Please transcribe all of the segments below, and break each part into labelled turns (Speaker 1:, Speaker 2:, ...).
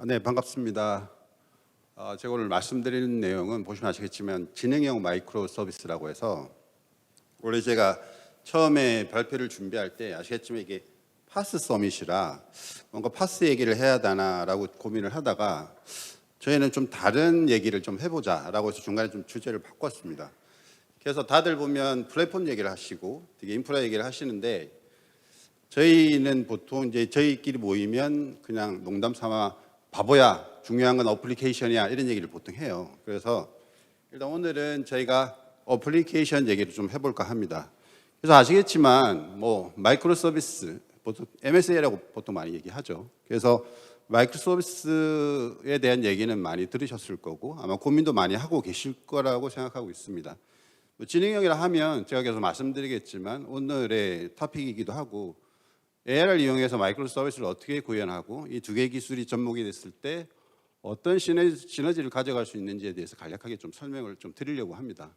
Speaker 1: 네, 반갑습니다. 제가 오늘 말씀드리는 내용은 보시면 아시겠지만 진행형 마이크로 서비스라고 해서 원래 제가 처음에 발표를 준비할 때 아시겠지만 이게 파스 서밋이라 뭔가 파스 얘기를 해야 되나라고 고민을 하다가 저희는 좀 다른 얘기를 좀 해보자라고 해서 중간에 좀 주제를 바꿨습니다. 그래서 다들 보면 플랫폼 얘기를 하시고 되게 인프라 얘기를 하시는데 저희는 보통 이제 저희끼리 모이면 그냥 농담 삼아 바보야, 중요한 건 어플리케이션이야 이런 얘기를 보통 해요. 그래서 일단 오늘은 저희가 어플리케이션 얘기를 좀 해볼까 합니다. 그래서 아시겠지만 뭐 마이크로 서비스, 보통 MSA라고 보통 많이 얘기하죠. 그래서 마이크로 서비스에 대한 얘기는 많이 들으셨을 거고 아마 고민도 많이 하고 계실 거라고 생각하고 있습니다. 진행형이라 하면 제가 계속 말씀드리겠지만 오늘의 토픽이기도 하고 AR을 이용해서 마이크로 서비스를 어떻게 구현하고 이 두 개의 기술이 접목이 됐을 때 어떤 시너지를 가져갈 수 있는지에 대해서 간략하게 좀 설명을 좀 드리려고 합니다.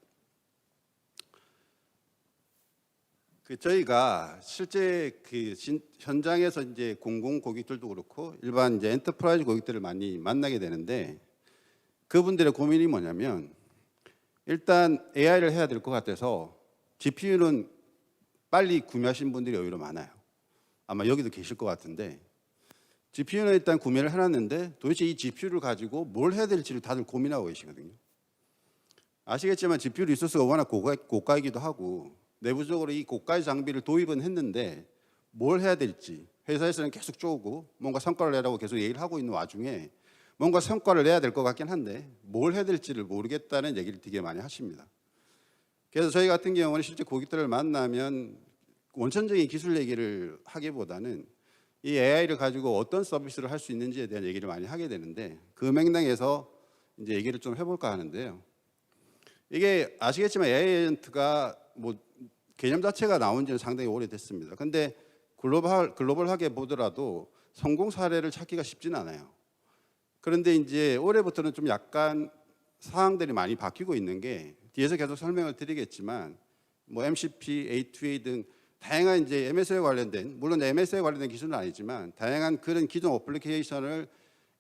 Speaker 1: 저희가 실제 현장에서 이제 공공 고객들도 그렇고 일반 이제 엔터프라이즈 고객들을 많이 만나게 되는데 그분들의 고민이 뭐냐면 일단 AI를 해야 될 것 같아서 GPU는 빨리 구매하신 분들이 오히려 많아요. 아마 여기도 계실 것 같은데 GPU는 일단 구매를 해놨는데 도대체 이 GPU를 가지고 뭘 해야 될지를 다들 고민하고 계시거든요. 아시겠지만 GPU 리소스가 워낙 고가이기도 하고 내부적으로 이 고가의 장비를 도입은 했는데 뭘 해야 될지 회사에서는 계속 쪼고 뭔가 성과를 내라고 계속 얘기를 하고 있는 와중에 뭔가 성과를 내야 될 것 같긴 한데 뭘 해야 될지를 모르겠다는 얘기를 되게 많이 하십니다. 그래서 저희 같은 경우는 실제 고객들을 만나면 원천적인 기술 얘기를 하기보다는 이 AI를 가지고 어떤 서비스를 할 수 있는지에 대한 얘기를 많이 하게 되는데 그 맥락에서 이제 얘기를 좀 해볼까 하는데요. 이게 아시겠지만 AI 에이전트가 뭐 개념 자체가 나온 지는 상당히 오래됐습니다. 근데 글로벌하게 보더라도 성공 사례를 찾기가 쉽지는 않아요. 그런데 이제 올해부터는 좀 약간 사항들이 많이 바뀌고 있는 게 뒤에서 계속 설명을 드리겠지만 뭐 MCP, A2A 등 다양한 이제 MS에 관련된 물론 MS에 관련된 기술은 아니지만 다양한 그런 기존 어플리케이션을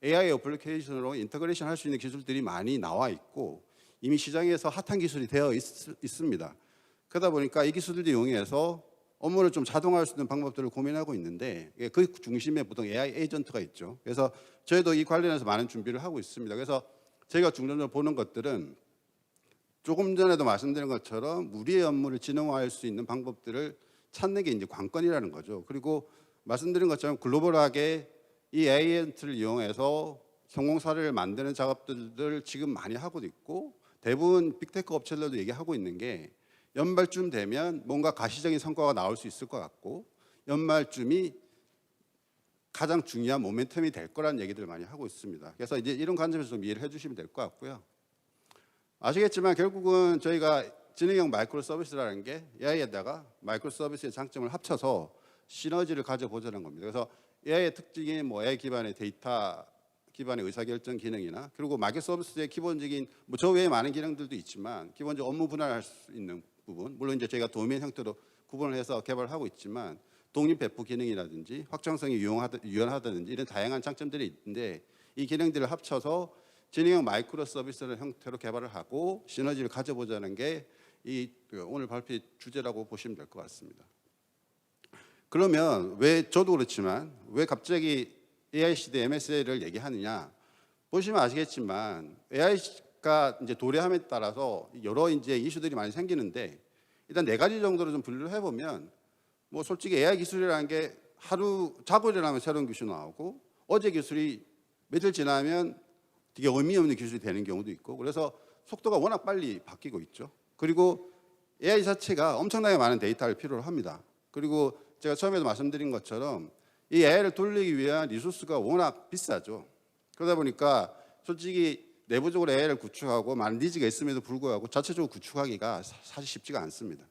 Speaker 1: AI 어플리케이션으로 인터그레이션 할 수 있는 기술들이 많이 나와 있고 이미 시장에서 핫한 기술이 되어 있습니다. 그러다 보니까 이 기술들을 이용해서 업무를 좀 자동화할 수 있는 방법들을 고민하고 있는데 그 중심에 보통 AI 에이전트가 있죠. 그래서 저희도 이 관련해서 많은 준비를 하고 있습니다. 그래서 저희가 중점적으로 보는 것들은 조금 전에도 말씀드린 것처럼 우리의 업무를 진흥화할 수 있는 방법들을 찾는 게 이제 관건이라는 거죠. 그리고 말씀드린 것처럼 글로벌하게 이 에이전트를 이용해서 성공 사례를 만드는 작업들을 지금 많이 하고 있고 대부분 빅테크 업체들도 얘기하고 있는 게 연말쯤 되면 뭔가 가시적인 성과가 나올 수 있을 것 같고 연말쯤이 가장 중요한 모멘텀이 될 거라는 얘기들을 많이 하고 있습니다. 그래서 이제 이런 관점에서 좀 이해를 해주시면 될 것 같고요. 아시겠지만 결국은 저희가 진행형 마이크로 서비스라는 게 AI에다가 마이크로 서비스의 장점을 합쳐서 시너지를 가져보자는 겁니다. 그래서 AI의 특징이 뭐 AI 기반의 데이터 기반의 의사결정 기능이나 그리고 마이크로 서비스의 기본적인 뭐 저 외에 많은 기능들도 있지만 기본적으로 업무 분할할 수 있는 부분 물론 이제 저희가 도메인 형태로 구분을 해서 개발하고 있지만 독립 배포 기능이라든지 확장성이 유연하다든지 이런 다양한 장점들이 있는데 이 기능들을 합쳐서 진행형 마이크로 서비스를 형태로 개발을 하고 시너지를 가져보자는 게 이 오늘 발표의 주제라고 보시면 될 것 같습니다. 그러면 왜 저도 그렇지만 왜 갑자기 AI 시대 MSA를 얘기하느냐? 보시면 아시겠지만 AI가 이제 도래함에 따라서 여러 이제 이슈들이 많이 생기는데 일단 네 가지 정도로 좀 분류를 해보면 뭐 솔직히 AI 기술이라는 게 하루 자고 일어나면 새로운 기술이 나오고 어제 기술이 며칠 지나면 되게 의미 없는 기술이 되는 경우도 있고 그래서 속도가 워낙 빨리 바뀌고 있죠. 그리고 AI 자체가 엄청나게 많은 데이터를 필요로 합니다. 그리고 제가 처음에도 말씀드린 것처럼 이 AI를 돌리기 위한 리소스가 워낙 비싸죠. 그러다 보니까 솔직히 내부적으로 AI를 구축하고 많은 니즈가 있음에도 불구하고 자체적으로 구축하기가 사실 쉽지가 않습니다.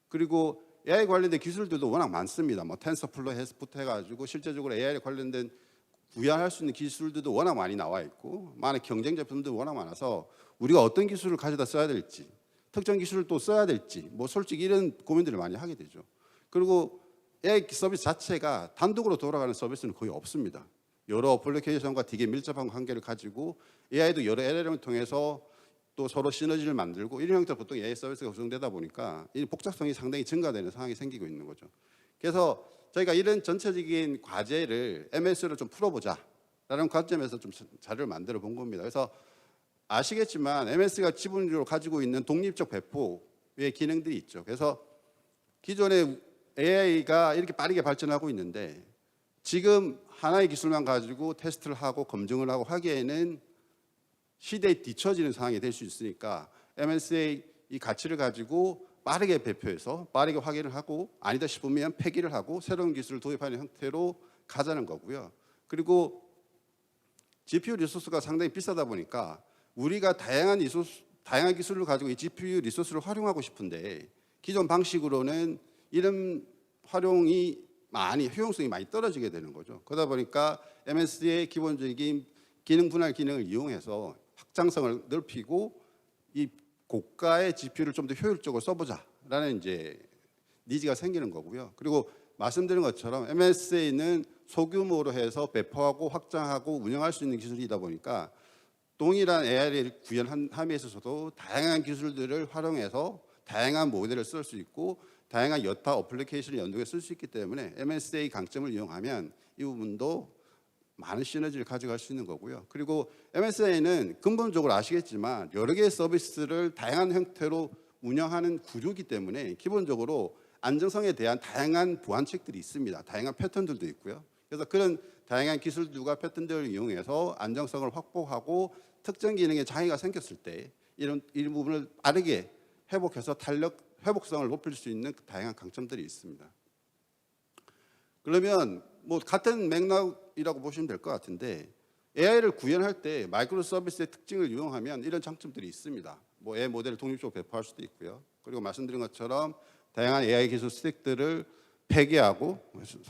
Speaker 1: 그리고 AI 관련된 기술들도 워낙 많습니다. 뭐 텐서플로우부터 해가지고 실제적으로 AI 관련된 구현할 수 있는 기술들도 워낙 많이 나와 있고 많은 경쟁 제품도 워낙 많아서 우리가 어떤 기술을 가져다 써야 될지 특정 기술을 또 써야 될지 뭐 솔직히 이런 고민들을 많이 하게 되죠. 그리고 AI 서비스 자체가 단독으로 돌아가는 서비스는 거의 없습니다. 여러 어플리케이션과 되게 밀접한 관계를 가지고 AI도 여러 LLM을 통해서 또 서로 시너지를 만들고 이런 형태로 보통 AI 서비스가 구성되다 보니까 이 복잡성이 상당히 증가되는 상황이 생기고 있는 거죠. 그래서 저희가 이런 전체적인 과제를 MS로 좀 풀어보자라는 관점에서 좀 자료를 만들어 본 겁니다. 그래서 아시겠지만 MS가 기본적으로 가지고 있는 독립적 배포의 기능들이 있죠. 그래서 기존의 AI가 이렇게 빠르게 발전하고 있는데 지금 하나의 기술만 가지고 테스트를 하고 검증을 하고 하기에는 시대에 뒤처지는 상황이 될 수 있으니까 MS의 이 가치를 가지고 빠르게 배포해서 빠르게 확인을 하고 아니다 싶으면 폐기를 하고 새로운 기술을 도입하는 형태로 가자는 거고요. 그리고 GPU 리소스가 상당히 비싸다 보니까 우리가 다양한 기술을 가지고 이 GPU 리소스를 활용하고 싶은데 기존 방식으로는 이런 활용이 효용성이 많이 떨어지게 되는 거죠. 그러다 보니까 MS의 기본적인 기능 분할 기능을 이용해서 확장성을 넓히고 이 고가의 GPU를 좀 더 효율적으로 써보자라는 이제 니즈가 생기는 거고요. 그리고 말씀드린 것처럼 MSA는 소규모로 해서 배포하고 확장하고 운영할 수 있는 기술이다 보니까 동일한 AI를 구현함에 있어서도 다양한 기술들을 활용해서 다양한 모델을 쓸 수 있고 다양한 여타 어플리케이션을 연동해 쓸 수 있기 때문에 MSA 강점을 이용하면 이 부분도 많은 시너지를 가져갈 수 있는 거고요. 그리고 MSA는 근본적으로 아시겠지만 여러 개의 서비스를 다양한 형태로 운영하는 구조이기 때문에 기본적으로 안정성에 대한 다양한 보완책들이 있습니다. 다양한 패턴들도 있고요. 그래서 그런 다양한 기술들과 패턴들을 이용해서 안정성을 확보하고 특정 기능에 장애가 생겼을 때 이런 부분을 빠르게 회복해서 회복성을 높일 수 있는 다양한 강점들이 있습니다. 그러면 뭐 같은 맥락이라고 보시면 될 것 같은데 AI를 구현할 때 마이크로 서비스의 특징을 이용하면 이런 장점들이 있습니다. 뭐 AI 모델을 독립적으로 배포할 수도 있고요. 그리고 말씀드린 것처럼 다양한 AI 기술 스택들을 폐기하고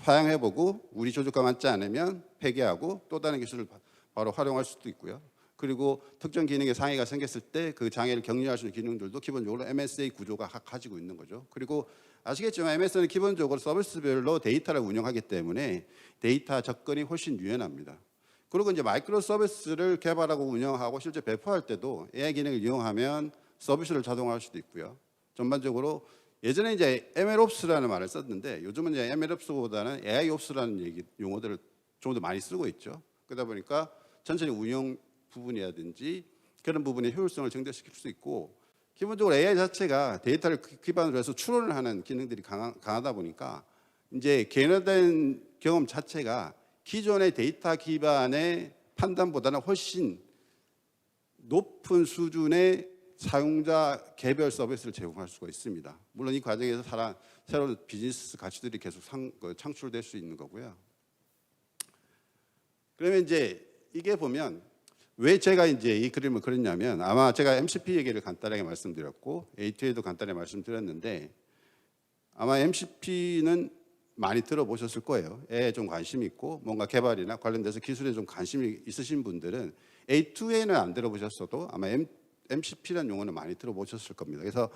Speaker 1: 사용해보고 우리 조직과 맞지 않으면 폐기하고 또 다른 기술을 바로 활용할 수도 있고요. 그리고 특정 기능에 장애가 생겼을 때 그 장애를 격려할 수 있는 기능들도 기본적으로 MSA 구조가 가지고 있는 거죠. 그리고 아시겠지만 MS는 기본적으로 서비스별로 데이터를 운영하기 때문에 데이터 접근이 훨씬 유연합니다. 그리고 이제 마이크로 서비스를 개발하고 운영하고 실제 배포할 때도 AI 기능을 이용하면 서비스를 자동화할 수도 있고요. 전반적으로 예전에 이제 MLOps라는 말을 썼는데 요즘은 이제 MLOps보다는 AIOps라는 용어들을 좀 더 많이 쓰고 있죠. 그러다 보니까 전체적인 운영 부분이라든지 그런 부분의 효율성을 증대시킬 수 있고 기본적으로 AI 자체가 데이터를 기반으로 해서 추론을 하는 기능들이 강하다 보니까 이제 개인화된 경험 자체가 기존의 데이터 기반의 판단보다는 훨씬 높은 수준의 사용자 개별 서비스를 제공할 수가 있습니다. 물론 이 과정에서 새로운 비즈니스 가치들이 계속 창출될 수 있는 거고요. 그러면 이제 이게 보면 왜 제가 이제 이 그림을 그렸냐면 아마 제가 MCP 얘기를 간단하게 말씀드렸고 A2A도 간단히 말씀드렸는데 아마 MCP는 많이 들어보셨을 거예요. 에 좀 관심이 있고 뭔가 개발이나 관련돼서 기술에 좀 관심이 있으신 분들은 A2A는 안 들어보셨어도 아마 MCP라는 용어는 많이 들어보셨을 겁니다. 그래서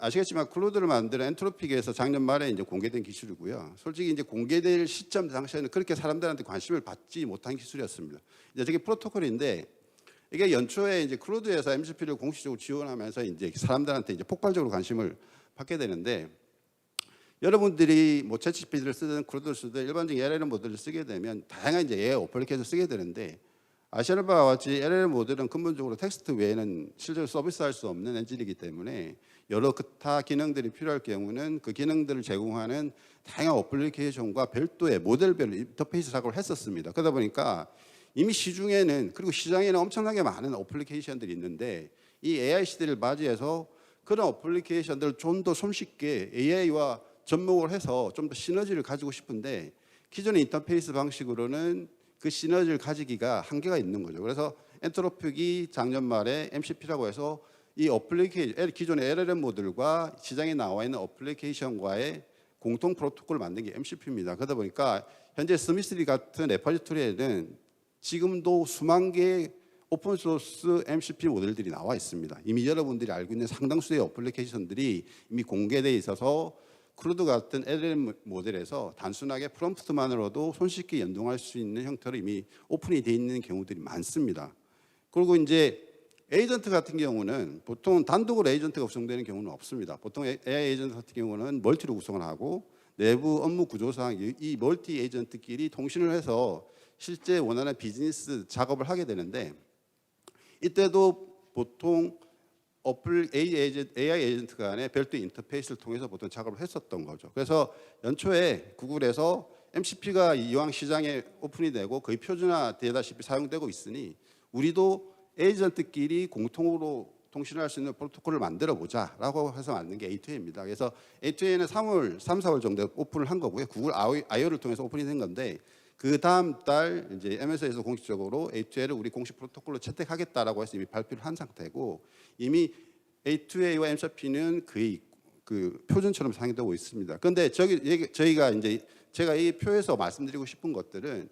Speaker 1: 아시겠지만 클로드를 만드는 엔트로픽에서 작년 말에 이제 공개된 기술이고요. 솔직히 이제 공개될 시점 당시에는 그렇게 사람들한테 관심을 받지 못한 기술이었습니다. 이제 저게 프로토콜인데 이게 연초에 이제 클로드에서 MCP를 공식적으로 지원하면서 이제 사람들한테 이제 폭발적으로 관심을 받게 되는데 여러분들이 뭐 챗GPT를 쓰든 클로드를 쓰든 일반적인 LLM 모델을 쓰게 되면 다양한 이제 AI 어플리케이션을 쓰게 되는데 아시는 바와 같이 LLM 모델은 근본적으로 텍스트 외에는 실제로 서비스할 수 없는 엔진이기 때문에 여러 기타 기능들이 필요할 경우는 그 기능들을 제공하는 다양한 어플리케이션과 별도의 모델별 인터페이스 작업을 했었습니다. 그러다 보니까 이미 시중에는 그리고 시장에는 엄청나게 많은 어플리케이션들이 있는데 이 AI 시대를 맞이해서 그런 어플리케이션들을 좀 더 손쉽게 AI와 접목을 해서 좀 더 시너지를 가지고 싶은데 기존의 인터페이스 방식으로는 그 시너지를 가지기가 한계가 있는 거죠. 그래서 엔트로픽이 작년 말에 MCP라고 해서 이 어플리케이션, 기존의 LLM 모델과 시장에 나와 있는 어플리케이션과의 공통 프로토콜을 만든 게 MCP입니다. 그러다 보니까 현재 스미스리 같은 레퍼지토리에는 지금도 수만 개의 오픈소스 MCP 모델들이 나와 있습니다. 이미 여러분들이 알고 있는 상당수의 어플리케이션들이 이미 공개되어 있어서 크루드 같은 LLM 모델에서 단순하게 프롬프트만으로도 손쉽게 연동할 수 있는 형태로 이미 오픈이 되어 있는 경우들이 많습니다. 그리고 이제 에이전트 같은 경우는 보통 단독으로 에이전트가 구성되는 경우는 없습니다. 보통 AI 에이전트 같은 경우는 멀티로 구성을 하고 내부 업무 구조상 이 멀티 에이전트끼리 통신을 해서 실제 원하는 비즈니스 작업을 하게 되는데, 이때도 보통 AI 에이전트 간의 별도 인터페이스를 통해서 보통 작업을 했었던 거죠. 그래서 연초에 구글에서 MCP가 이왕 시장에 오픈이 되고 거의 표준화되다시피 사용되고 있으니 우리도 에이전트끼리 공통으로 통신을 할 수 있는 프로토콜을 만들어 보자라고 해서 만든 게 A2A입니다. 그래서 A2A는 3, 4월 정도에 오픈을 한 거고요. 구글 I/O를 통해서 오픈이 된 건데, 그 다음 달 이제 MS에서 공식적으로 A2A를 우리 공식 프로토콜로 채택하겠다라고 해서 이미 발표를 한 상태고, 이미 A2A와 MCP는 거의 그 표준처럼 사용되고 있습니다. 그런데 저희가 이제 제가 이 표에서 말씀드리고 싶은 것들은,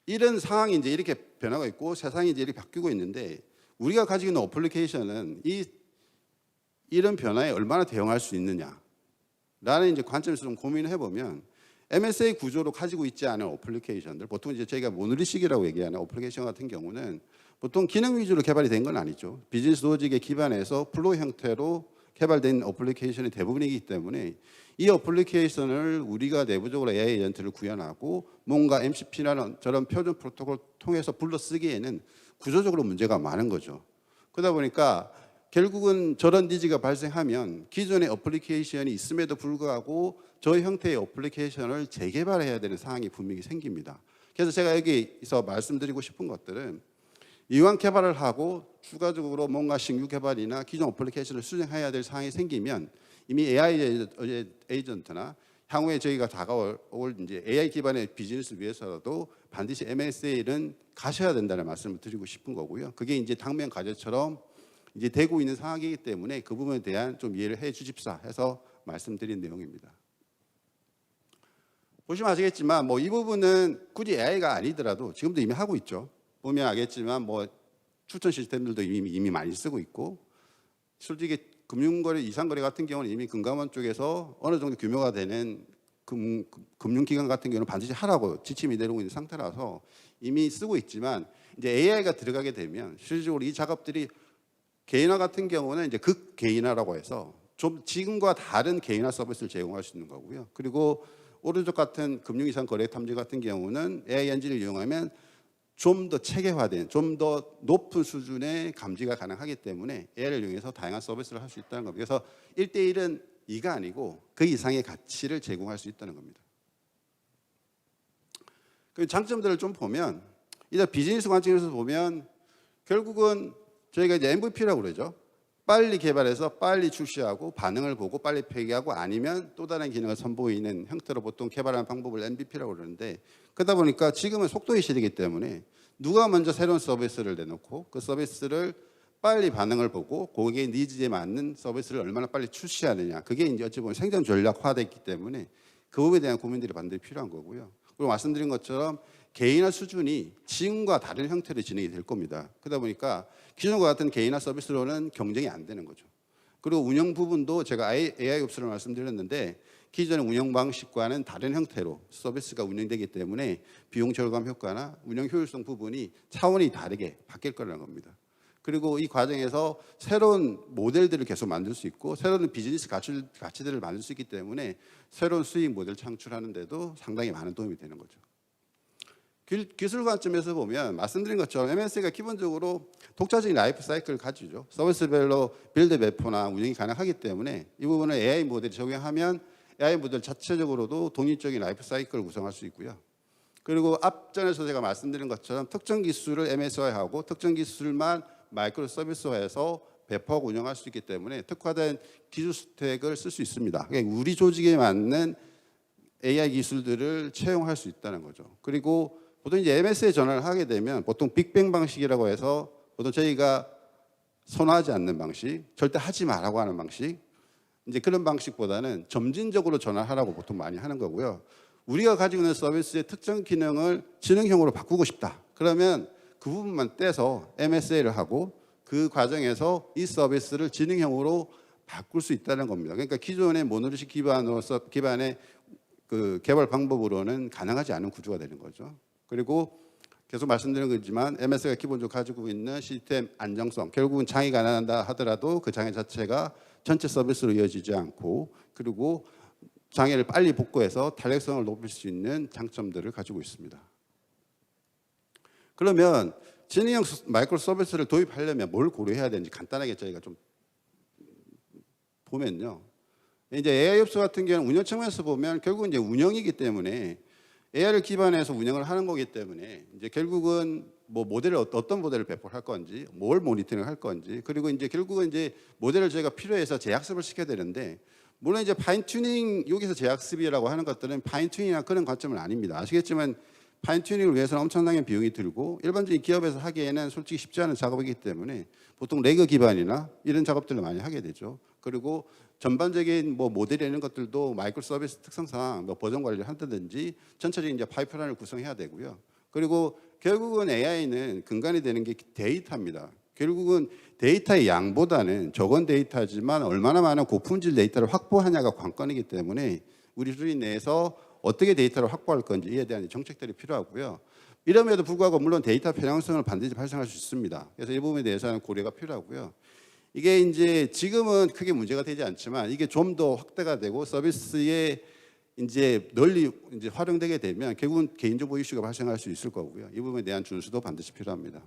Speaker 1: 이런 상황이 이제 이렇게 변화가 있고 세상이 이제 이렇게 바뀌고 있는데, 우리가 가지고 있는 어플리케이션은 이런 변화에 얼마나 대응할 수 있느냐라는 이제 관점에서 좀 고민을 해보면, MSA 구조로 가지고 있지 않은 어플리케이션들, 보통 이제 저희가 모노리식이라고 얘기하는 어플리케이션 같은 경우는 보통 기능 위주로 개발이 된 건 아니죠. 비즈니스 로직에 기반해서 플로우 형태로 개발된 어플리케이션이 대부분이기 때문에, 이 어플리케이션을 우리가 내부적으로 AI 에이전트를 구현하고 뭔가 MCP라는 저런 표준 프로토콜을 통해서 불러 쓰기에는 구조적으로 문제가 많은 거죠. 그러다 보니까 결국은 저런 니즈가 발생하면 기존의 어플리케이션이 있음에도 불구하고 저 형태의 어플리케이션을 재개발해야 되는 상황이 분명히 생깁니다. 그래서 제가 여기서 말씀드리고 싶은 것들은, 이왕 개발을 하고 추가적으로 뭔가 신규 개발이나 기존 어플리케이션을 수정해야 될 상황이 생기면 이미 AI 에이전트나 향후에 저희가 다가올 이제 AI 기반의 비즈니스 위해서라도 반드시 MSA는 가셔야 된다는 말씀을 드리고 싶은 거고요. 그게 이제 당면 과제처럼 이제 되고 있는 상황이기 때문에 그 부분에 대한 좀 이해를 해 주십사 해서 말씀드린 내용입니다. 보시면 아시겠지만 뭐 이 부분은 굳이 AI가 아니더라도 지금도 이미 하고 있죠. 보면 알겠지만 뭐 추천 시스템들도 이미 많이 쓰고 있고, 솔직히 금융거래, 이상거래 같은 경우는 이미 금감원 쪽에서 어느 정도 규모가 되는 금융기관 같은 경우는 반드시 하라고 지침이 내리고 있는 상태라서 이미 쓰고 있지만, 이제 AI가 들어가게 되면 실질적으로 이 작업들이 개인화 같은 경우는 이제 극개인화라고 해서 좀 지금과 다른 개인화 서비스를 제공할 수 있는 거고요. 그리고 오른쪽 같은 금융이상 거래 탐지 같은 경우는 AI 엔진을 이용하면 좀 더 체계화된, 좀 더 높은 수준의 감지가 가능하기 때문에 AI를 이용해서 다양한 서비스를 할 수 있다는 겁니다. 그래서 1대1은 2가 아니고 그 이상의 가치를 제공할 수 있다는 겁니다. 그 장점들을 좀 보면, 이제 비즈니스 관점에서 보면 결국은 저희가 이제 MVP라고 그러죠. 빨리 개발해서 빨리 출시하고 반응을 보고 빨리 폐기하고, 아니면 또 다른 기능을 선보이는 형태로 보통 개발하는 방법을 MVP라고 그러는데, 그러다 보니까 지금은 속도의 시대이기 때문에 누가 먼저 새로운 서비스를 내놓고 그 서비스를 빨리 반응을 보고 고객의 니즈에 맞는 서비스를 얼마나 빨리 출시하느냐, 그게 이제 어찌 보면 생존 전략화됐기 때문에 그 부분에 대한 고민들이 반드시 필요한 거고요. 그리고 말씀드린 것처럼 개인화 수준이 지금과 다른 형태로 진행이 될 겁니다. 그러다 보니까 기존과 같은 개인화 서비스로는 경쟁이 안 되는 거죠. 그리고 운영 부분도 제가 AI 옵스를 말씀드렸는데, 기존의 운영 방식과는 다른 형태로 서비스가 운영되기 때문에 비용 절감 효과나 운영 효율성 부분이 차원이 다르게 바뀔 거라는 겁니다. 그리고 이 과정에서 새로운 모델들을 계속 만들 수 있고 새로운 비즈니스 가치들을 만들 수 있기 때문에 새로운 수익 모델 창출하는 데도 상당히 많은 도움이 되는 거죠. 기술 관점에서 보면 말씀드린 것처럼 MSA가 기본적으로 독자적인 라이프 사이클을 가지죠. 서비스별로 빌드 배포나 운영이 가능하기 때문에 이 부분을 AI 모델이 적용하면 AI 모델 자체적으로도 독립적인 라이프 사이클을 구성할 수 있고요. 그리고 앞전에서 제가 말씀드린 것처럼 특정 기술을 MS화하고 특정 기술만 마이크로 서비스화해서 배포하고 운영할 수 있기 때문에 특화된 기술 스택을 쓸 수 있습니다. 그러니까 우리 조직에 맞는 AI 기술들을 채용할 수 있다는 거죠. 그리고 보통 이제 MS에 전환을 하게 되면 보통 빅뱅 방식이라고 해서 보통 저희가 선호하지 않는 방식, 절대 하지 말라고 하는 방식, 이제 그런 방식보다는 점진적으로 전환하라고 보통 많이 하는 거고요. 우리가 가지고 있는 서비스의 특정 기능을 지능형으로 바꾸고 싶다. 그러면 그 부분만 떼서 MSA를 하고 그 과정에서 이 서비스를 지능형으로 바꿀 수 있다는 겁니다. 그러니까 기존의 모노리식 기반의 그 개발 방법으로는 가능하지 않은 구조가 되는 거죠. 그리고 계속 말씀드린 거지만 MS가 기본적으로 가지고 있는 시스템 안정성, 결국은 장애가 난다 하더라도 그 장애 자체가 전체 서비스로 이어지지 않고, 그리고 장애를 빨리 복구해서 탄력성을 높일 수 있는 장점들을 가지고 있습니다. 그러면 지능형 마이크로 서비스를 도입하려면 뭘 고려해야 되는지 간단하게 저희가 좀 보면요. 이제 AI 흡수 같은 경우는 운영 측면에서 보면 결국은 이제 운영이기 때문에 AI를 기반해서 운영을 하는 거기 때문에 이제 결국은 뭐 모델을 어떤 모델을 배포할 건지, 뭘 모니터링 할 건지, 그리고 이제 결국은 이제 모델을 저희가 필요해서 재학습을 시켜야 되는데, 물론 이제 파인 튜닝, 여기서 재학습이라고 하는 것들은 파인 튜닝이나 그런 관점은 아닙니다. 아시겠지만 파인 튜닝을 위해서는 엄청나게 비용이 들고 일반적인 기업에서 하기에는 솔직히 쉽지 않은 작업이기 때문에 보통 레그 기반이나 이런 작업들을 많이 하게 되죠. 그리고 전반적인 뭐 모델이 있는 것들도 마이크로 서비스 특성상 뭐 버전 관리를 한다든지 전체적인 이제 파이프라인을 구성해야 되고요. 그리고 결국은 AI는 근간이 되는 게 데이터입니다. 결국은 데이터의 양보다는 적은 데이터지만 얼마나 많은 고품질 데이터를 확보하냐가 관건이기 때문에 우리 수리 내에서 어떻게 데이터를 확보할 건지에 대한 정책들이 필요하고요. 이럼에도 불구하고 물론 데이터 편향성을 반드시 발생할 수 있습니다. 그래서 이 부분에 대해서는 고려가 필요하고요. 이게 이제 지금은 크게 문제가 되지 않지만 이게 좀 더 확대가 되고 서비스에 이제 널리 이제 활용되게 되면 결국은 개인정보 이슈가 발생할 수 있을 거고요. 이 부분에 대한 준수도 반드시 필요합니다.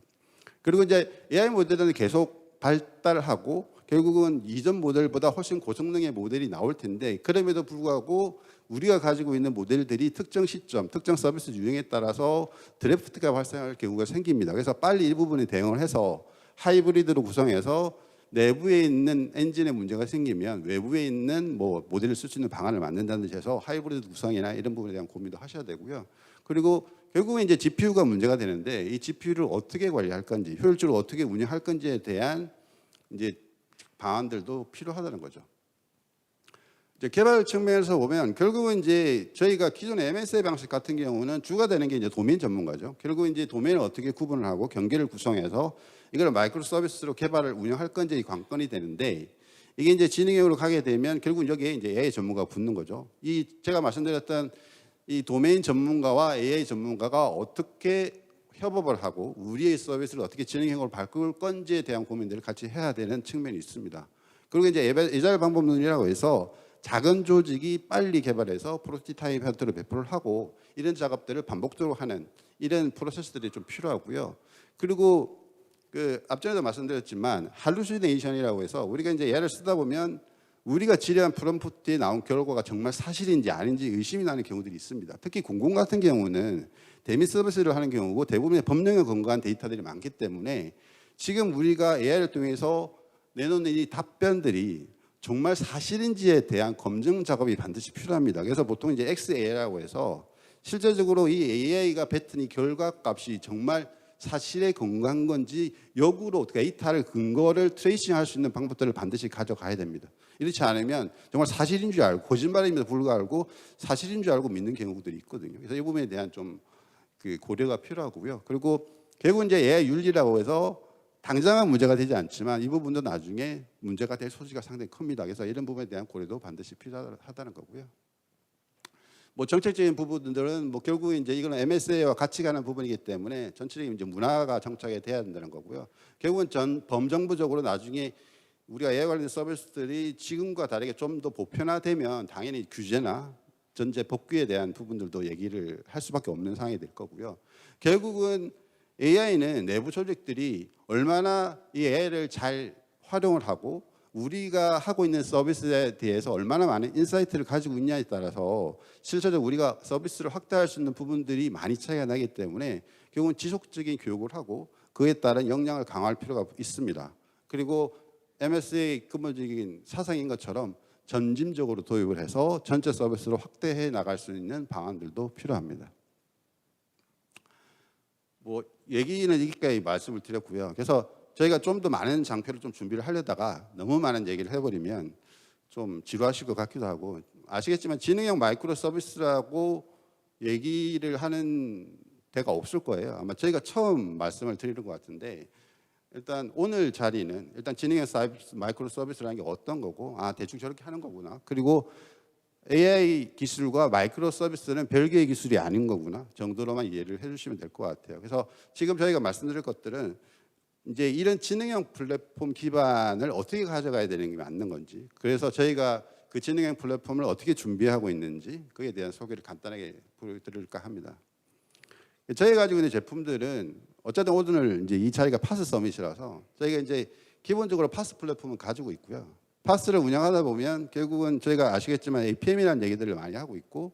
Speaker 1: 그리고 이제 AI 모델은 계속 발달하고 결국은 이전 모델보다 훨씬 고성능의 모델이 나올 텐데, 그럼에도 불구하고 우리가 가지고 있는 모델들이 특정 시점, 특정 서비스 유형에 따라서 드래프트가 발생할 경우가 생깁니다. 그래서 빨리 이 부분에 대응을 해서 하이브리드로 구성해서 내부에 있는 엔진에 문제가 생기면 외부에 있는 뭐 모델을 쓸 수 있는 방안을 만든다든지 해서 하이브리드 구성이나 이런 부분에 대한 고민도 하셔야 되고요. 그리고 결국은 이제 GPU가 문제가 되는데 이 GPU를 어떻게 관리할 건지, 효율적으로 어떻게 운영할 건지에 대한 이제 방안들도 필요하다는 거죠. 이제 개발 측면에서 보면 결국은 이제 저희가 기존의 MSA 방식 같은 경우는 주가 되는 게 이제 도메인 전문가죠. 결국 이제 도메인을 어떻게 구분을 하고 경계를 구성해서 이걸 마이크로 서비스로 개발을 운영할 건지 관건이 되는데, 이게 이제 지능형으로 가게 되면 결국 여기에 이제 AI 전문가가 붙는 거죠. 이 제가 말씀드렸던 이 도메인 전문가와 AI 전문가가 어떻게 협업을 하고 우리의 서비스를 어떻게 지능형으로 바꿀 건지에 대한 고민들을 같이 해야 되는 측면이 있습니다. 그리고 이제 에자일 방법론이라고 해서 작은 조직이 빨리 개발해서 프로토타입 형태로 배포를 하고 이런 작업들을 반복적으로 하는 이런 프로세스들이 좀 필요하고요. 그리고 그 앞전에도 말씀드렸지만 할루시네이션이라고 해서 우리가 이제 얘를 쓰다 보면 우리가 질의한 프롬프트에 나온 결과가 정말 사실인지 아닌지 의심이 나는 경우들이 있습니다. 특히 공공 같은 경우는 대미 서비스를 하는 경우고 대부분의 법령에 근거한 데이터들이 많기 때문에 지금 우리가 AI를 통해서 내놓는 이 답변들이 정말 사실인지에 대한 검증 작업이 반드시 필요합니다. 그래서 보통 이제 XAI라고 해서 실제적으로 이 AI가 뱉은 이 결과값이 정말 사실에 근거한 건지 역으로 데이터를 근거를 트레이싱할 수 있는 방법들을 반드시 가져가야 됩니다. 이렇지 않으면 정말 사실인 줄 알고 거짓말임에도 불구하고 사실인 줄 알고 믿는 경우들이 있거든요. 그래서 이 부분에 대한 좀 그 고려가 필요하고요. 그리고 결국 이제 AI 윤리라고 해서 당장은 문제가 되지 않지만 이 부분도 나중에 문제가 될 소지가 상당히 큽니다. 그래서 이런 부분에 대한 고려도 반드시 필요하다는 거고요. 뭐 정책적인 부분들은 뭐 결국 이제 이거는 MSA와 같이 가는 부분이기 때문에 전체적인 이제 문화가 정착이 돼야 된다는 거고요. 결국은 범정부적으로 나중에 우리가 AI 관련 서비스들이 지금과 다르게 좀 더 보편화되면 당연히 규제나 전제 법규에 대한 부분들도 얘기를 할 수밖에 없는 상황이 될 거고요. 결국은 AI는 내부 조직들이 얼마나 이 AI를 잘 활용을 하고 우리가 하고 있는 서비스에 대해서 얼마나 많은 인사이트를 가지고 있냐에 따라서 실제로 우리가 서비스를 확대할 수 있는 부분들이 많이 차이가 나기 때문에 결국은 지속적인 교육을 하고 그에 따른 역량을 강화할 필요가 있습니다. 그리고 MSA 근본적인 사상인 것처럼 점진적으로 도입을 해서 전체 서비스로 확대해 나갈 수 있는 방안들도 필요합니다. 뭐 얘기는 여기까지 말씀을 드렸고요. 그래서 저희가 좀 더 많은 장표를 좀 준비를 하려다가 너무 많은 얘기를 해버리면 좀 지루하실 것 같기도 하고, 아시겠지만 지능형 마이크로 서비스라고 얘기를 하는 데가 없을 거예요. 아마 저희가 처음 말씀을 드리는 것 같은데 일단 오늘 자리는 일단 진행형 서비스, 마이크로 서비스라는 게 어떤 거고, 아 대충 저렇게 하는 거구나. 그리고 AI 기술과 마이크로 서비스는 별개의 기술이 아닌 거구나 정도로만 이해를 해주시면 될 것 같아요. 그래서 지금 저희가 말씀드릴 것들은 이제 이런 지능형 플랫폼 기반을 어떻게 가져가야 되는 게 맞는 건지, 그래서 저희가 그 지능형 플랫폼을 어떻게 준비하고 있는지 그에 대한 소개를 간단하게 보여드릴까 합니다. 저희가 가지고 있는 제품들은 어쨌든 오늘 이제 이 자리가 파스 서밋이라서 저희가 이제 기본적으로 파스 플랫폼을 가지고 있고요. 파스를 운영하다 보면 결국은 저희가 아시겠지만 APM이라는 얘기들을 많이 하고 있고,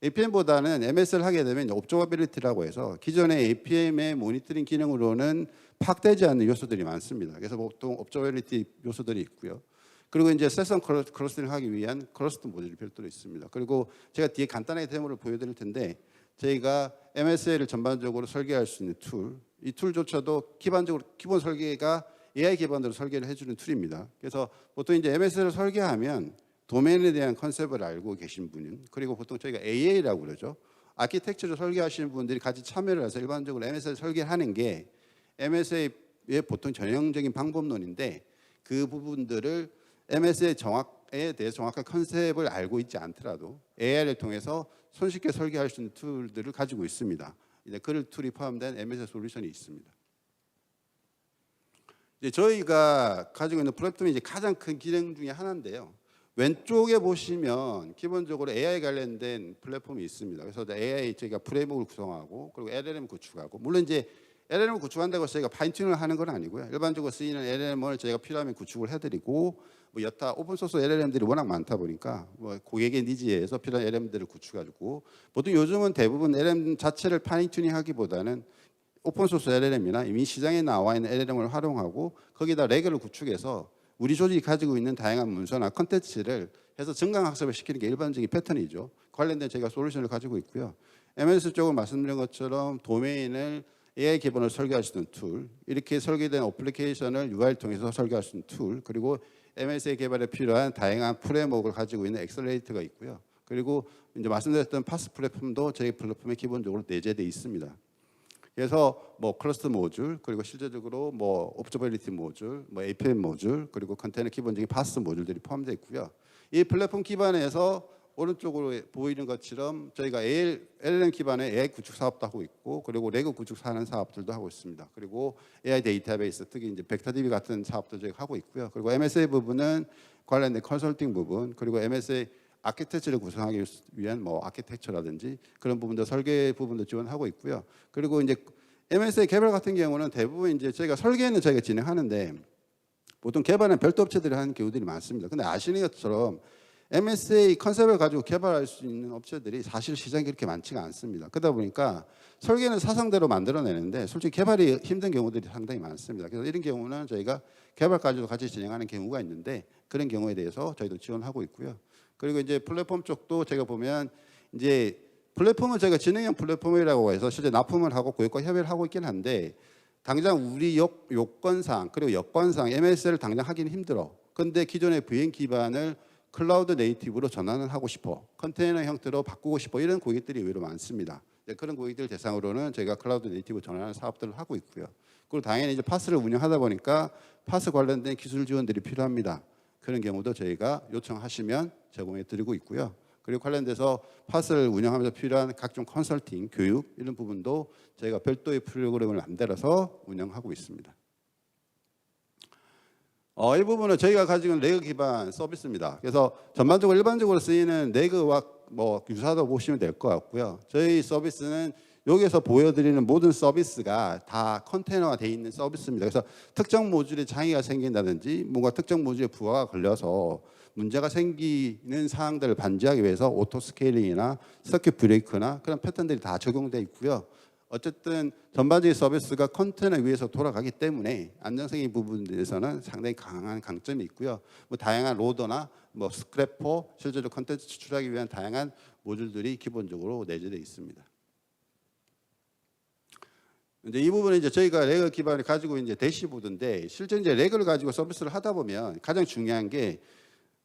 Speaker 1: APM보다는 MS를 하게 되면 옵저버빌리티라고 해서 기존의 APM의 모니터링 기능으로는 파악되지 않는 요소들이 많습니다. 그래서 보통 옵저버빌리티 요소들이 있고요. 그리고 이제 세션 클러스터링을 하기 위한 클러스터 모듈이 별도로 있습니다. 그리고 제가 뒤에 간단하게 데모를 보여드릴 텐데, 저희가 MSA를 전반적으로 설계할 수 있는 툴, 이 툴조차도 기본 설계가 AI 기반으로 설계를 해주는 툴입니다. 그래서 보통 이제 MSA를 설계하면 도메인에 대한 컨셉을 알고 계신 분은, 그리고 보통 저희가 AA라고 그러죠. 아키텍처를 설계하시는 분들이 같이 참여를 해서 일반적으로 MSA를 설계하는 게 MSA의 보통 전형적인 방법론인데, 그 부분들을 MSA에 대해서 정확한 컨셉을 알고 있지 않더라도 AI를 통해서 손쉽게 설계할 수 있는 툴들을 가지고 있습니다. 이제 그 툴이 포함된 MSA 솔루션이 있습니다. 이제 저희가 가지고 있는 플랫폼이 이제 가장 큰 기능 중에 하나인데요. 왼쪽에 보시면 기본적으로 AI 관련된 플랫폼이 있습니다. 그래서 AI 저희가 프레임워크를 구성하고, 그리고 LLM 구축하고, 물론 이제 LLM을 구축한다고 해서 저희가 파인튜닝을 하는 건 아니고요. 일반적으로 쓰이는 LLM을 저희가 필요하면 구축을 해드리고, 뭐 여타 오픈소스 LLM들이 워낙 많다 보니까 뭐 고객의 니즈에 의해서 필요한 LLM들을 구축해가지고, 보통 요즘은 대부분 LLM 자체를 파인튜닝하기보다는 오픈소스 LLM이나 이미 시장에 나와 있는 LLM을 활용하고 거기다 레그를 구축해서 우리 조직이 가지고 있는 다양한 문서나 컨텐츠를 해서 증강학습을 시키는 게 일반적인 패턴이죠. 관련된 저희가 솔루션을 가지고 있고요. MS 쪽은 말씀드린 것처럼 도메인을 AI 기반으로 설계할 수 있는 툴, 이렇게 설계된 어플리케이션을 UI를 통해서 설계할 수 있는 툴, 그리고 MSA 개발에 필요한 다양한 프레임워크를 가지고 있는 엑셀레이터가 있고요. 그리고 이제 말씀드렸던 파스 플랫폼도 저희 플랫폼에 기본적으로 내재되어 있습니다. 그래서 뭐 클러스터 모듈, 그리고 실제적으로 뭐 옵저버빌리티 모듈, 뭐 APM 모듈, 그리고 컨테이너 기본적인 파스 모듈들이 포함되어 있고요. 이 플랫폼 기반에서 오른쪽으로 보이는 것처럼 저희가 LLM 기반의 AI 구축 사업도 하고 있고, 그리고 레그 구축 하는 사업들도 하고 있습니다. 그리고 AI 데이터베이스, 특히 이제 벡터DB 같은 사업도 저희가 하고 있고요. 그리고 MSA 부분은 관련된 컨설팅 부분, 그리고 MSA 아키텍처를 구성하기 위한 뭐 아키텍처라든지 그런 부분도 설계 부분도 지원하고 있고요. 그리고 이제 MSA 개발 같은 경우는 대부분 이제 저희가 설계는 저희가 진행하는데 보통 개발은 별도 업체들이 하는 경우들이 많습니다. 근데 아시는 것처럼 MSA 컨셉을 가지고 개발할 수 있는 업체들이 사실 시장이 그렇게 많지가 않습니다. 그러다 보니까 설계는 사상대로 만들어내는데 솔직히 개발이 힘든 경우들이 상당히 많습니다. 그래서 이런 경우는 저희가 개발까지도 같이 진행하는 경우가 있는데, 그런 경우에 대해서 저희도 지원하고 있고요. 그리고 이제 플랫폼 쪽도 제가 보면 이제 플랫폼은 저희가 진행형 플랫폼이라고 해서 실제 납품을 하고 고객과 협의를 하고 있긴 한데, 당장 우리 요건상 그리고 여건상 MS를 당장 하기는 힘들어. 근데 기존의 VN 기반을 클라우드 네이티브로 전환을 하고 싶어, 컨테이너 형태로 바꾸고 싶어, 이런 고객들이 의외로 많습니다. 그런 고객들 대상으로는 저희가 클라우드 네이티브 전환하는 사업들을 하고 있고요. 그리고 당연히 이제 파스를 운영하다 보니까 파스 관련된 기술 지원들이 필요합니다. 그런 경우도 저희가 요청하시면 제공해 드리고 있고요. 그리고 관련돼서 파스를 운영하면서 필요한 각종 컨설팅, 교육 이런 부분도 저희가 별도의 프로그램을 만들어서 운영하고 있습니다. 이 부분은 저희가 가지고 있는 레그 기반 서비스입니다. 그래서 전반적으로 일반적으로 쓰이는 레그와 뭐 유사하다고 보시면 될 것 같고요. 저희 서비스는 여기서 보여드리는 모든 서비스가 다 컨테이너가 되어 있는 서비스입니다. 그래서 특정 모듈에 장애가 생긴다든지 뭔가 특정 모듈에 부하가 걸려서 문제가 생기는 사항들을 방지하기 위해서 오토 스케일링이나 서킷 브레이크나 그런 패턴들이 다 적용되어 있고요. 어쨌든 전반적인 서비스가 컨테이너 위에서 돌아가기 때문에 안정성의 부분에서는 상당히 강한 강점이 있고요. 뭐 다양한 로더나 뭐 스크래퍼, 실제로 컨텐츠 추출하기 위한 다양한 모듈들이 기본적으로 내재되어 있습니다. 이제 이 부분은 이제 저희가 레그 기반을 가지고 이제 대시보드인데, 실제 이제 레그를 가지고 서비스를 하다 보면 가장 중요한 게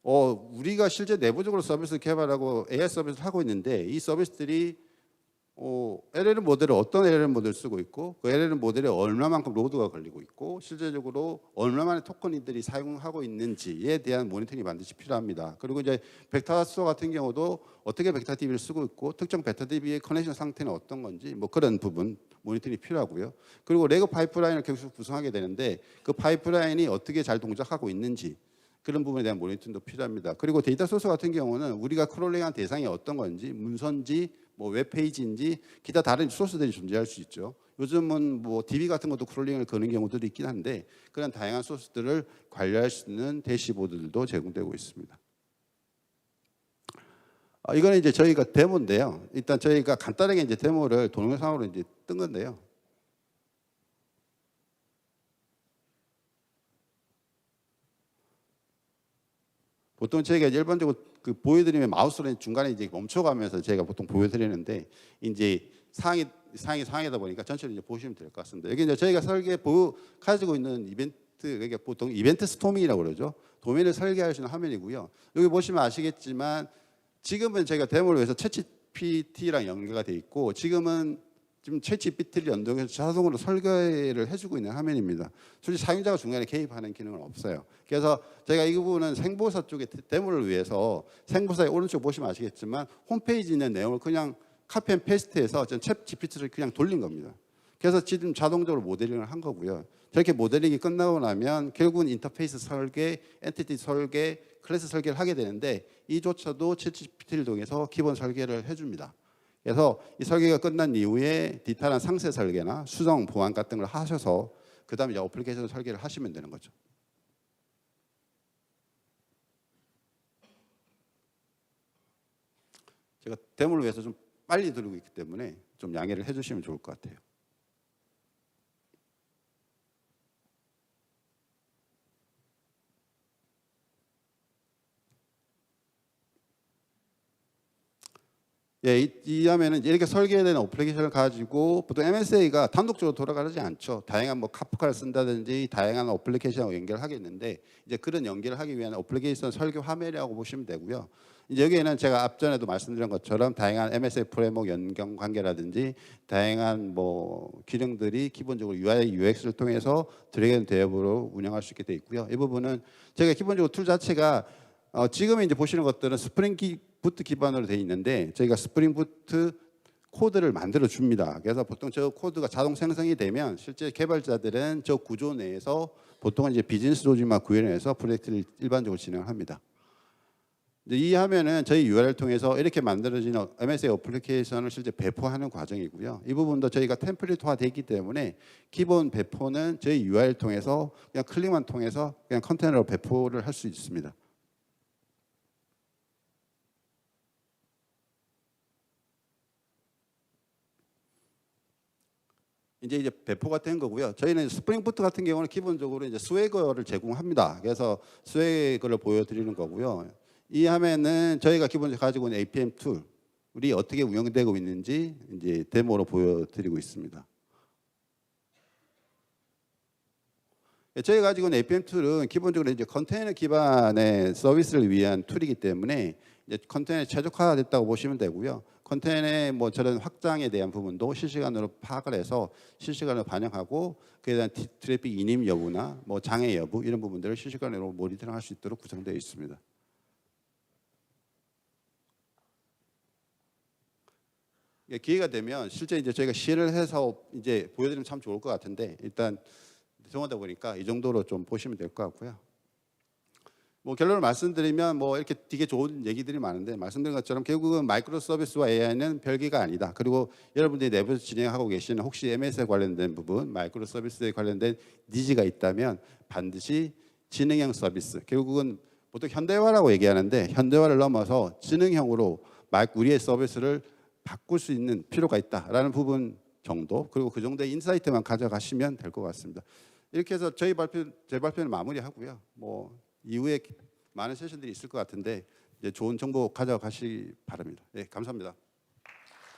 Speaker 1: 우리가 실제 내부적으로 서비스 개발하고 AI 서비스를 하고 있는데 이 서비스들이 LLM 모델을 어떤 LLM 모델을 쓰고 있고 그 LLM 모델에 얼마만큼 로드가 걸리고 있고 실제적으로 얼마만의 토큰들이 사용하고 있는지에 대한 모니터링이 반드시 필요합니다. 그리고 이제 벡터스토어 같은 경우도 어떻게 벡터DB를 쓰고 있고 특정 벡터DB의 커넥션 상태는 어떤 건지 뭐 그런 부분 모니터링이 필요하고요. 그리고 레그 파이프라인을 계속 구성하게 되는데 그 파이프라인이 어떻게 잘 동작하고 있는지 그런 부분에 대한 모니터링도 필요합니다. 그리고 데이터 소스 같은 경우는 우리가 크롤링한 대상이 어떤 건지 문서인지 뭐 웹페이지인지 기타 다른 소스들이 존재할 수 있죠. 요즘은 뭐 DB 같은 것도 크롤링을 거는 경우들이 있긴 한데 그런 다양한 소스들을 관리할 수 있는 대시보드들도 제공되고 있습니다. 이거는 이제 저희가 데모인데요. 일단 저희가 간단하게 이제 데모를 동영상으로 이제 뜬 건데요. 보통 저희가 일반적으로 그 보여드리면 마우스로 중간에 이제 멈춰가면서 제가 보통 보여드리는데 이제 상황이다 보니까 전체를 이제 보시면 될 것 같습니다. 여기 이제 저희가 가지고 있는 이벤트, 그러니까 보통 이벤트 스토밍이라고 그러죠. 도면을 설계할 수 있는 화면이고요. 여기 보시면 아시겠지만 지금은 저희가 데모를 위해서 챗GPT랑 연계가 돼 있고 지금 챗GPT를 연동해서 자동으로 설계를 해주고 있는 화면입니다. 솔직히 사용자가 중간에 개입하는 기능은 없어요. 그래서 제가 이 부분은 생보사 쪽에 데모를 위해서 생보사의 오른쪽 보시면 아시겠지만 홈페이지에 있는 내용을 그냥 카피 앤 페이스트해서 챗GPT를 그냥 돌린 겁니다. 그래서 지금 자동적으로 모델링을 한 거고요. 저렇게 모델링이 끝나고 나면 결국은 인터페이스 설계, 엔티티 설계, 클래스 설계를 하게 되는데 이조차도 챗GPT를 통해서 기본 설계를 해줍니다. 그래서 이 설계가 끝난 이후에 디테일한 상세 설계나 수정, 보안 같은 걸 하셔서 그 다음에 이제 어플리케이션 설계를 하시면 되는 거죠. 제가 데모를 위해서 좀 빨리 들고 있기 때문에 좀 양해를 해주시면 좋을 것 같아요. 예, 이 화면은 이렇게 설계된 어플리케이션을 가지고 보통 MSA가 단독적으로 돌아가지 않죠. 다양한 뭐 카프카를 쓴다든지 다양한 어플리케이션하고 연결을 하겠는데 이제 그런 연결을 하기 위한 어플리케이션 설계 화면이라고 보시면 되고요. 이제 여기에는 제가 앞전에도 말씀드린 것처럼 다양한 MSA 프레임워크 연결 관계라든지 다양한 뭐 기능들이 기본적으로 UI, UX를 통해서 드래그 앤 드롭으로 운영할 수 있게 돼 있고요. 이 부분은 제가 기본적으로 툴 자체가 지금 이제 보시는 것들은 스프링 부트 기반으로 되어 있는데 저희가 스프링 부트 코드를 만들어 줍니다. 그래서 보통 저 코드가 자동 생성이 되면 실제 개발자들은 저 구조 내에서 보통은 이제 비즈니스 로직만 구현해서 프로젝트를 일반적으로 진행합니다. 이 화면은 저희 URL을 통해서 이렇게 만들어진 MSA 어플리케이션을 실제 배포하는 과정이고요. 이 부분도 저희가 템플릿화 되어 있기 때문에 기본 배포는 저희 URL을 통해서 그냥 클릭만 통해서 그냥 컨테이너로 배포를 할 수 있습니다. 이제 배포가 된 거고요. 저희는 스프링 부트 같은 경우는 기본적으로 이제 스웨거를 제공합니다. 그래서 스웨거를 보여드리는 거고요. 이 화면은 저희가 기본적으로 가지고 있는 APM 툴이 어떻게 운영되고 있는지 이제 데모로 보여드리고 있습니다. 저희가 가지고 있는 APM 툴은 기본적으로 이제 컨테이너 기반의 서비스를 위한 툴이기 때문에 이제 컨테이너 최적화됐다고 보시면 되고요. 컨테이너의 뭐 저런 확장에 대한 부분도 실시간으로 파악을 해서 실시간으로 반영하고 그에 대한 트래픽 인입 여부나 뭐 장애 여부 이런 부분들을 실시간으로 모니터링할 수 있도록 구성되어 있습니다. 기회가 되면 실제 이제 저희가 시연을 해서 이제 보여드리면 참 좋을 것 같은데 일단 정하다 보니까 이 정도로 좀 보시면 될 것 같고요. 뭐 결론을 말씀드리면 뭐 이렇게 되게 좋은 얘기들이 많은데 말씀드린 것처럼 결국은 마이크로 서비스와 AI는 별개가 아니다. 그리고 여러분들이 내부에서 진행하고 계시는 혹시 MS에 관련된 부분, 마이크로 서비스에 관련된 니즈가 있다면 반드시 지능형 서비스, 결국은 보통 현대화라고 얘기하는데 현대화를 넘어서 지능형으로 우리의 서비스를 바꿀 수 있는 필요가 있다라는 부분 정도, 그리고 그 정도의 인사이트만 가져가시면 될 것 같습니다. 이렇게 해서 제 발표는 마무리하고요. 뭐 이후에 많은 세션들이 있을 것 같은데 이제 좋은 정보 가져가시기 바랍니다. 네, 감사합니다.